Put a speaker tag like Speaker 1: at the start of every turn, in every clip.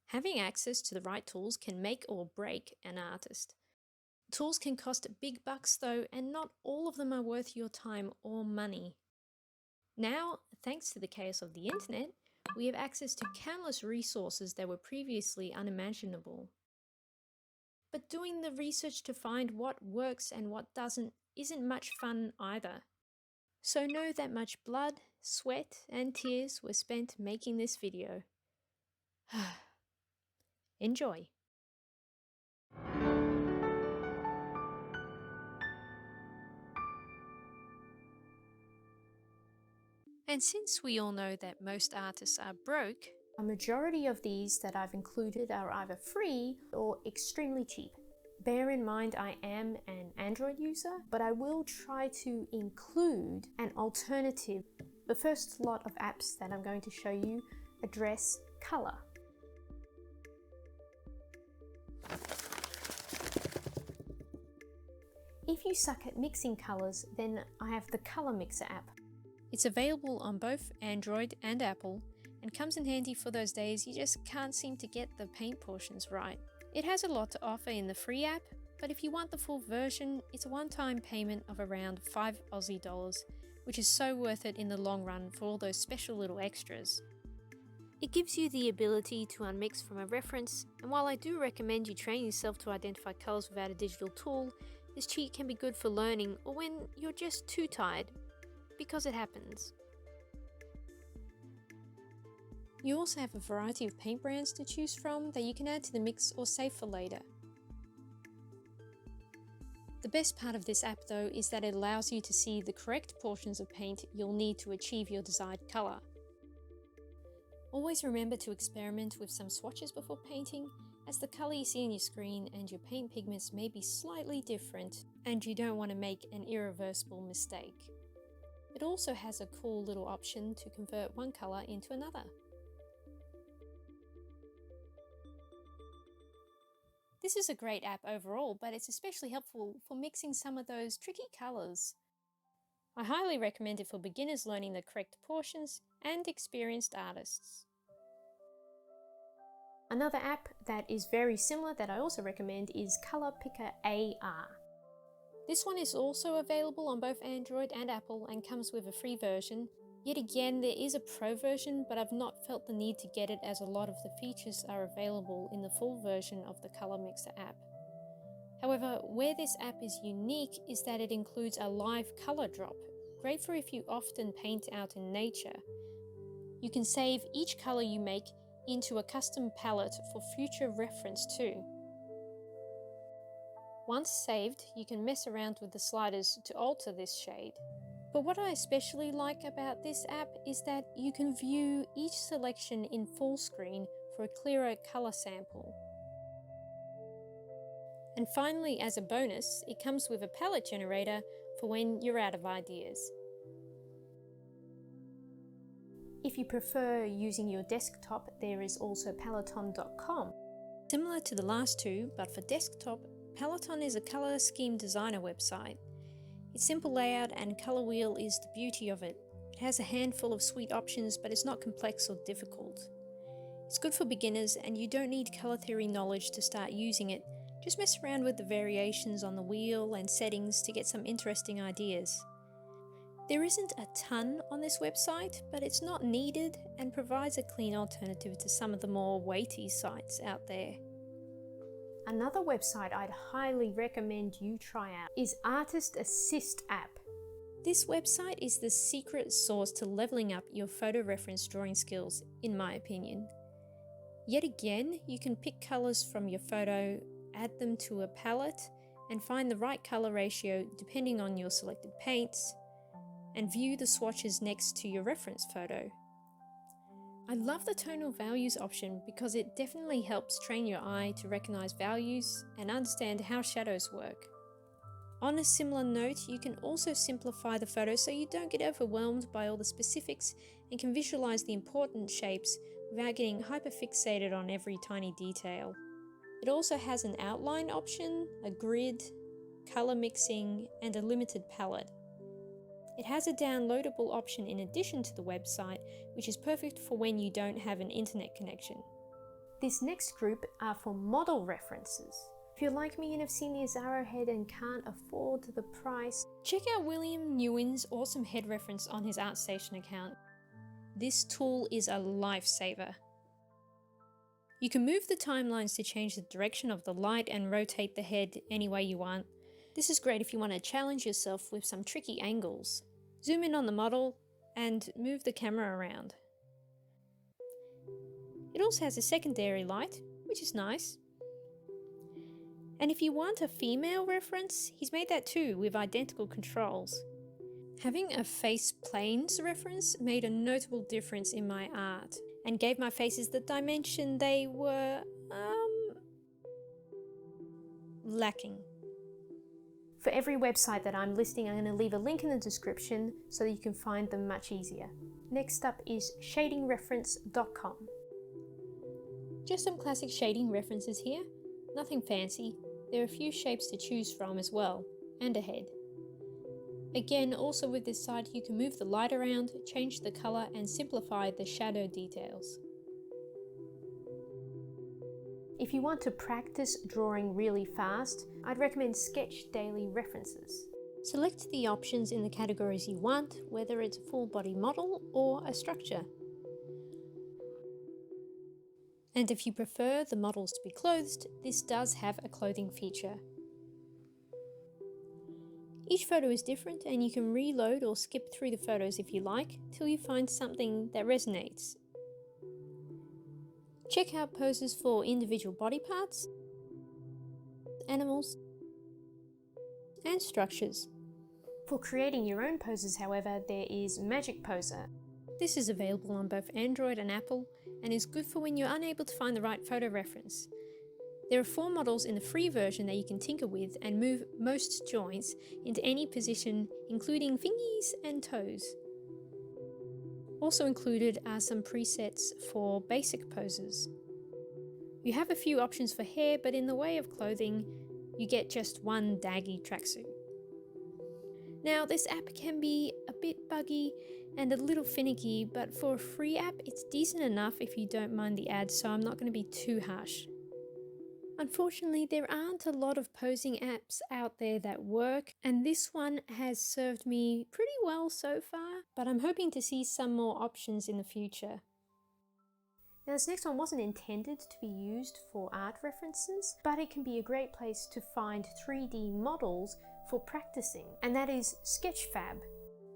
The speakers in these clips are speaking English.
Speaker 1: Having access to the right tools can make or break an artist. Tools can cost big bucks though, and not all of them are worth your time or money. Now, thanks to the chaos of the internet, we have access to countless resources that were previously unimaginable. But doing the research to find what works and what doesn't isn't much fun either. So know that much blood, sweat, and tears were spent making this video. Enjoy! And since we all know that most artists are broke, a majority of these that I've included are either free or extremely cheap. Bear in mind I am an Android user, but I will try to include an alternative. The first lot of apps that I'm going to show you address color. If you suck at mixing colors, then I have the Color Mixer app. It's available on both Android and Apple and comes in handy for those days you just can't seem to get the paint portions right. It has a lot to offer in the free app, but if you want the full version, it's a one-time payment of around $5 Aussie, which is so worth it in the long run for all those special little extras. It gives you the ability to unmix from a reference, and while I do recommend you train yourself to identify colors without a digital tool, this cheat can be good for learning or when you're just too tired, because it happens. You also have a variety of paint brands to choose from that you can add to the mix or save for later. The best part of this app though is that it allows you to see the correct portions of paint you'll need to achieve your desired colour. Always remember to experiment with some swatches before painting, as the colour you see on your screen and your paint pigments may be slightly different and you don't want to make an irreversible mistake. It also has a cool little option to convert one colour into another. This is a great app overall, but it's especially helpful for mixing some of those tricky colours. I highly recommend it for beginners learning the correct portions and experienced artists. Another app that is very similar that I also recommend is Color Picker AR. This one is also available on both Android and Apple and comes with a free version. Yet again, there is a pro version, but I've not felt the need to get it as a lot of the features are available in the full version of the Color Mixer app. However, where this app is unique is that it includes a live color drop, great for if you often paint out in nature. You can save each color you make into a custom palette for future reference too. Once saved, you can mess around with the sliders to alter this shade. But what I especially like about this app is that you can view each selection in full screen for a clearer color sample. And finally, as a bonus, it comes with a palette generator for when you're out of ideas. If you prefer using your desktop, there is also Paletton.com. Similar to the last two, but for desktop, Paletton is a color scheme designer website. Its simple layout and color wheel is the beauty of it. It has a handful of sweet options, but it's not complex or difficult. It's good for beginners and you don't need color theory knowledge to start using it. Just mess around with the variations on the wheel and settings to get some interesting ideas. There isn't a ton on this website, but it's not needed and provides a clean alternative to some of the more weighty sites out there. Another website I'd highly recommend you try out is Artist Assist app. This website is the secret sauce to leveling up your photo reference drawing skills, in my opinion. Yet again, you can pick colors from your photo, add them to a palette, and find the right color ratio depending on your selected paints, and view the swatches next to your reference photo. I love the tonal values option because it definitely helps train your eye to recognize values and understand how shadows work. On a similar note, you can also simplify the photo so you don't get overwhelmed by all the specifics and can visualize the important shapes without getting hyperfixated on every tiny detail. It also has an outline option, a grid, color mixing, and a limited palette. It has a downloadable option in addition to the website, which is perfect for when you don't have an internet connection. This next group are for model references. If you're like me and have seen the Asaro head and can't afford the price, check out Nguyen's awesome head reference on his ArtStation account. This tool is a lifesaver. You can move the timelines to change the direction of the light and rotate the head any way you want. This is great if you want to challenge yourself with some tricky angles. Zoom in on the model and move the camera around. It also has a secondary light, which is nice. And if you want a female reference, he's made that too with identical controls. Having a face planes reference made a notable difference in my art and gave my faces the dimension they were lacking. For every website that I'm listing, I'm going to leave a link in the description so that you can find them much easier. Next up is shadingreference.com. Just some classic shading references here, nothing fancy. There are a few shapes to choose from as well, and a head. Again, also with this site, you can move the light around, change the color, and simplify the shadow details. If you want to practice drawing really fast, I'd recommend Sketch Daily References. Select the options in the categories you want, whether it's a full body model or a structure. And if you prefer the models to be clothed, this does have a clothing feature. Each photo is different and you can reload or skip through the photos if you like, till you find something that resonates. Check out poses for individual body parts, animals, and structures. For creating your own poses, however, there is Magic Poser. This is available on both Android and Apple, and is good for when you're unable to find the right photo reference. There are 4 models in the free version that you can tinker with and move most joints into any position, including fingies and toes. Also included are some presets for basic poses. You have a few options for hair, but in the way of clothing, you get just one daggy tracksuit. Now, this app can be a bit buggy and a little finicky, but for a free app, it's decent enough if you don't mind the ads, so I'm not going to be too harsh. Unfortunately, there aren't a lot of posing apps out there that work, and this one has served me pretty well so far, but I'm hoping to see some more options in the future. Now, this next one wasn't intended to be used for art references, but it can be a great place to find 3D models for practicing, and that is Sketchfab.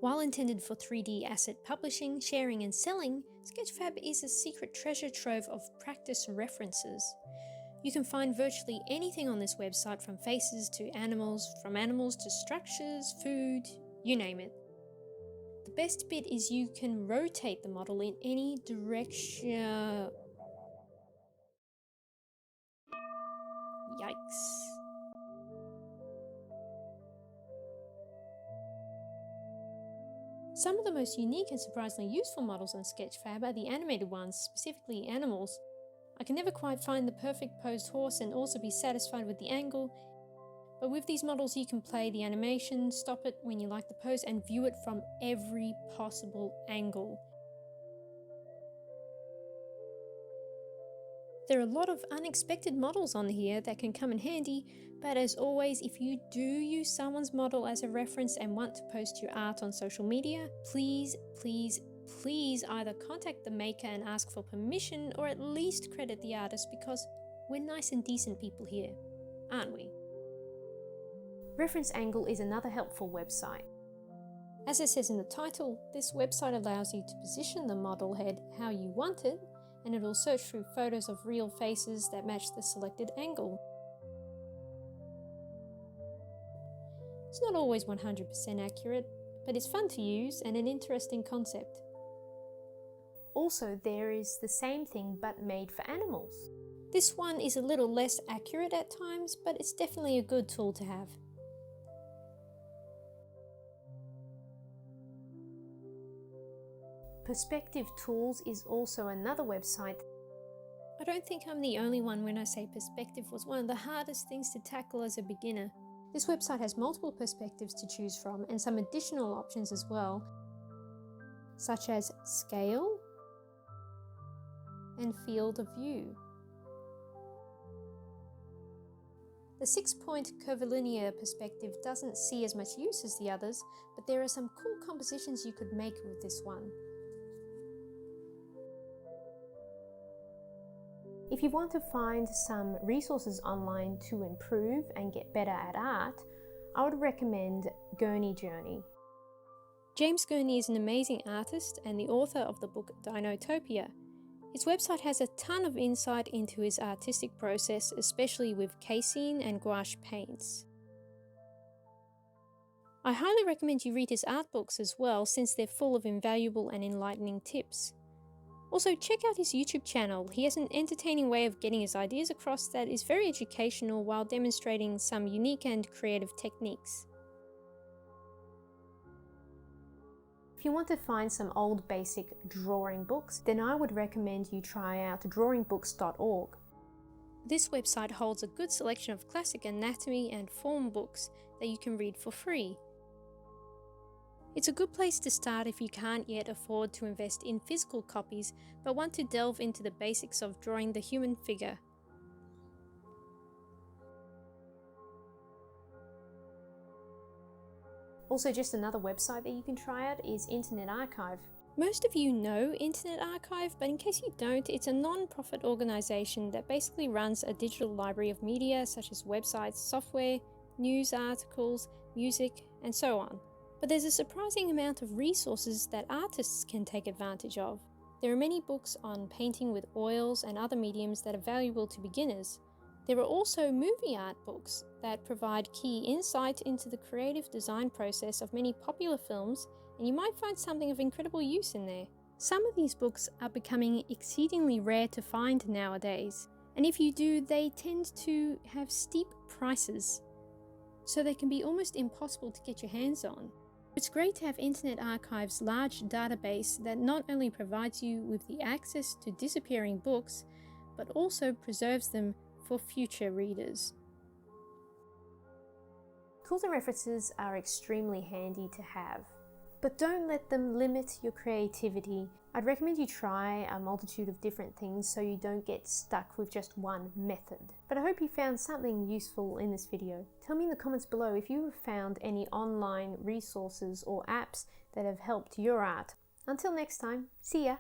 Speaker 1: While intended for 3D asset publishing, sharing and selling, Sketchfab is a secret treasure trove of practice references. You can find virtually anything on this website, from faces to animals, from animals to structures, food, you name it. The best bit is you can rotate the model in any direction. Yikes. Some of the most unique and surprisingly useful models on Sketchfab are the animated ones, specifically animals. I can never quite find the perfect posed horse and also be satisfied with the angle, but with these models you can play the animation, stop it when you like the pose, and view it from every possible angle. There are a lot of unexpected models on here that can come in handy, but as always, if you do use someone's model as a reference and want to post your art on social media, please either contact the maker and ask for permission, or at least credit the artist, because we're nice and decent people here, aren't we? Reference Angle is another helpful website. As it says in the title, this website allows you to position the model head how you want it, and it will search through photos of real faces that match the selected angle. It's not always 100% accurate, but it's fun to use and an interesting concept. Also, there is the same thing but made for animals. This one is a little less accurate at times, but it's definitely a good tool to have. Perspective Tools is also another website. I don't think I'm the only one when I say perspective was one of the hardest things to tackle as a beginner. This website has multiple perspectives to choose from and some additional options as well, such as scale and field of view. The 6-point curvilinear perspective doesn't see as much use as the others, but there are some cool compositions you could make with this one. If you want to find some resources online to improve and get better at art, I would recommend Gurney Journey. James Gurney is an amazing artist and the author of the book Dinotopia. His website has a ton of insight into his artistic process, especially with casein and gouache paints. I highly recommend you read his art books as well, since they're full of invaluable and enlightening tips. Also, check out his YouTube channel. He has an entertaining way of getting his ideas across that is very educational while demonstrating some unique and creative techniques. If you want to find some old basic drawing books, then I would recommend you try out drawingbooks.org. This website holds a good selection of classic anatomy and form books that you can read for free. It's a good place to start if you can't yet afford to invest in physical copies but want to delve into the basics of drawing the human figure. Also, just another website that you can try out is Internet Archive. Most of you know Internet Archive, but in case you don't, it's a non-profit organization that basically runs a digital library of media such as websites, software, news articles, music, and so on. But there's a surprising amount of resources that artists can take advantage of. There are many books on painting with oils and other mediums that are valuable to beginners. There are also movie art books that provide key insight into the creative design process of many popular films, and you might find something of incredible use in there. Some of these books are becoming exceedingly rare to find nowadays, and if you do, they tend to have steep prices, so they can be almost impossible to get your hands on. It's great to have Internet Archive's large database that not only provides you with the access to disappearing books, but also preserves them for future readers. Tools and references are extremely handy to have, but don't let them limit your creativity. I'd recommend you try a multitude of different things so you don't get stuck with just one method. But I hope you found something useful in this video. Tell me in the comments below if you have found any online resources or apps that have helped your art. Until next time, see ya!